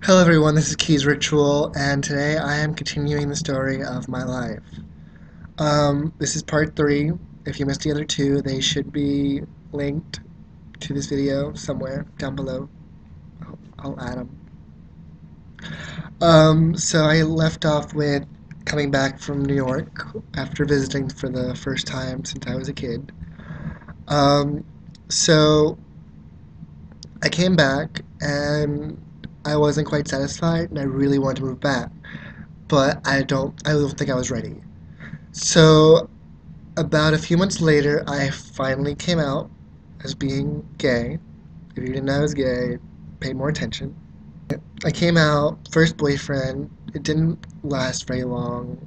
Hello everyone, this is Keys Ritual, and today I am continuing the story of my life. This is part 3. If you missed the other two, they should be linked to this video somewhere down below. I'll add them. So I left off with coming back from New York after visiting for the first time since I was a kid. Um, so I came back and I wasn't quite satisfied and I really wanted to move back, but I don't think I was ready. So, about a few months later, I finally came out as being gay. If you didn't know I was gay, pay more attention. I came out, first boyfriend. It didn't last very long,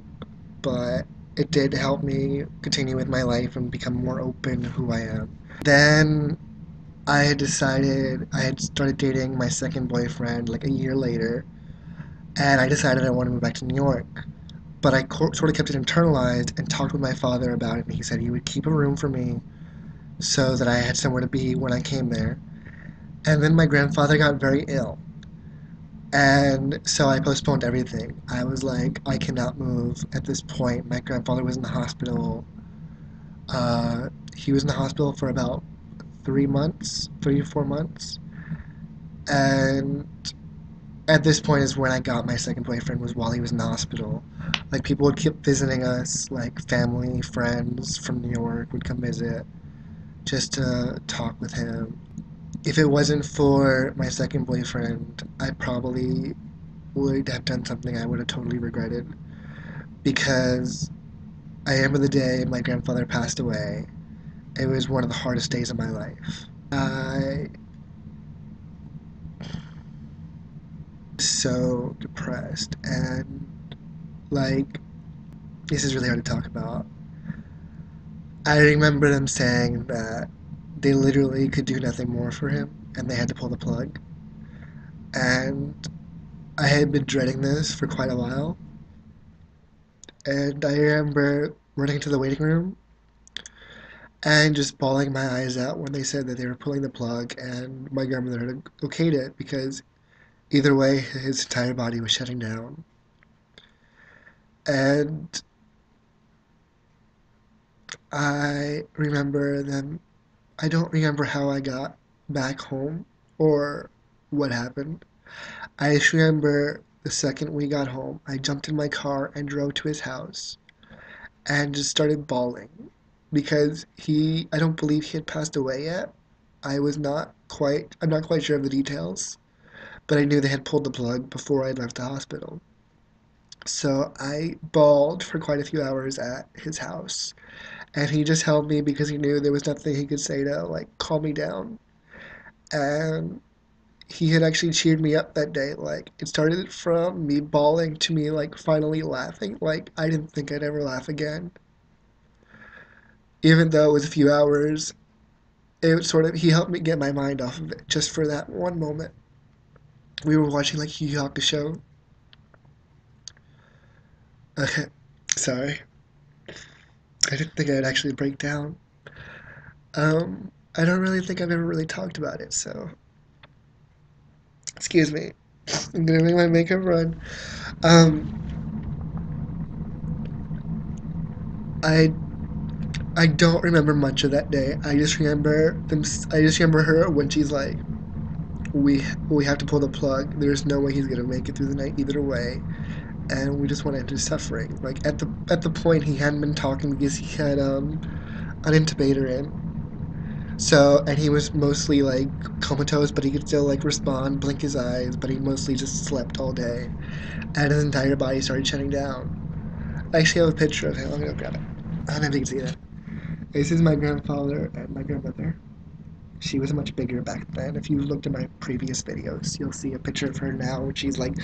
but it did help me continue with my life and become more open to who I am. Then I had started dating my second boyfriend like a year later, and I decided I wanted to move back to New York. But I sort of kept it internalized and talked with my father about it, and he said he would keep a room for me so that I had somewhere to be when I came there. And then my grandfather got very ill, and so I postponed everything. I was like, I cannot move at this point. My grandfather was in the hospital. He was in the hospital for about 3 months, 3 or 4 months, and at this point is when I got my second boyfriend, was while he was in the hospital. Like people would keep visiting us, like family, friends from New York would come visit just to talk with him. If it wasn't for my second boyfriend, I probably would have done something I would have totally regretted, because I remember the day my grandfather passed away. It was one of the hardest days of my life. I was so depressed, and like, this is really hard to talk about. I remember them saying that they literally could do nothing more for him and they had to pull the plug. And I had been dreading this for quite a while. And I remember running to the waiting room and just bawling my eyes out when they said that they were pulling the plug, and my grandmother had okayed it because either way, his entire body was shutting down. And I remember them. I don't remember how I got back home or what happened. I just remember the second we got home, I jumped in my car and drove to his house and just started bawling because I don't believe he had passed away yet. I'm not quite sure of the details, but I knew they had pulled the plug before I left the hospital. So I bawled for quite a few hours at his house, and he just held me because he knew there was nothing he could say to like calm me down. And he had actually cheered me up that day. Like, it started from me bawling to me like finally laughing. Like, I didn't think I'd ever laugh again. Even though it was a few hours, it was sort of he helped me get my mind off of it just for that one moment. We were watching like Yu Yu Hakusho. Okay, sorry. I didn't think I'd actually break down. I don't really think I've ever really talked about it, so excuse me. I'm gonna make my makeup run. Um, I I don't remember much of that day. I just remember them. I just remember her when she's like, "We have to pull the plug. There's no way he's gonna make it through the night either way, and we just want to end his suffering." Like at the point he hadn't been talking because he had an intubator in. So, and he was mostly like comatose, but he could still like respond, blink his eyes, but he mostly just slept all day, and his entire body started shutting down. I actually have a picture of him. I'm gonna grab it. I don't know if you can see that. This is my grandfather and my grandmother. She was much bigger back then. If you looked at my previous videos, you'll see a picture of her now when she's like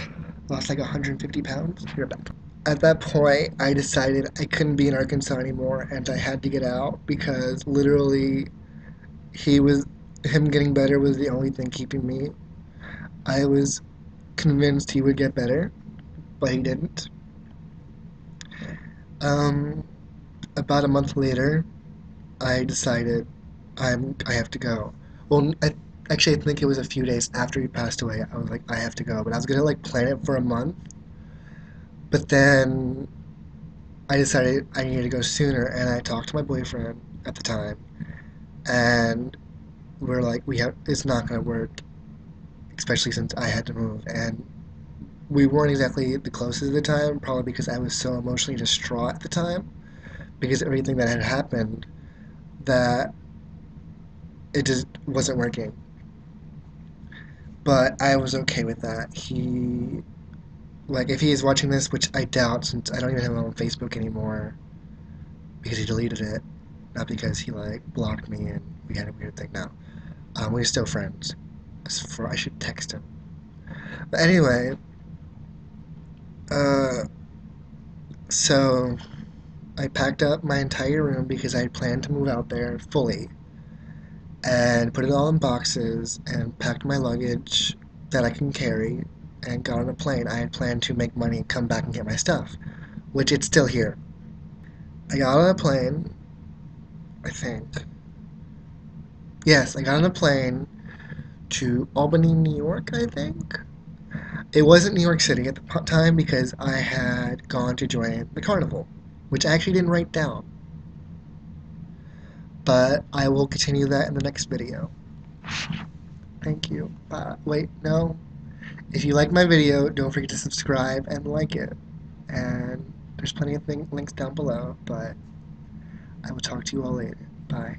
lost like 150 pounds. Here back. At that point, I decided I couldn't be in Arkansas anymore and I had to get out because literally he was him getting better was the only thing keeping me. I was convinced he would get better, but he didn't. Um, about a month later, I decided I have to go. Well, Actually, I think it was a few days after he passed away. I was like, I have to go, but I was gonna like plan it for a month. But then I decided I needed to go sooner, and I talked to my boyfriend at the time, and we're like, we have it's not gonna work, especially since I had to move, and we weren't exactly the closest at the time, probably because I was so emotionally distraught at the time because of everything that had happened that it just wasn't working. But I was okay with that. Like, if he is watching this, which I doubt, since I don't even have him on Facebook anymore because he deleted it, not because he like blocked me and we had a weird thing now. We're still friends. I should text him. But anyway, uh, so I packed up my entire room because I had planned to move out there fully and put it all in boxes and packed my luggage that I can carry and got on a plane. I had planned to make money and come back and get my stuff, which it's still here. I got on a plane, I think. Yes, I got on a plane to Albany, New York, I think. It wasn't New York City at the time because I had gone to join the carnival, which I actually didn't write down. But I will continue that in the next video. Thank you. Wait, no. If you like my video, don't forget to subscribe and like it. And there's plenty of links down below, but I will talk to you all later. Bye.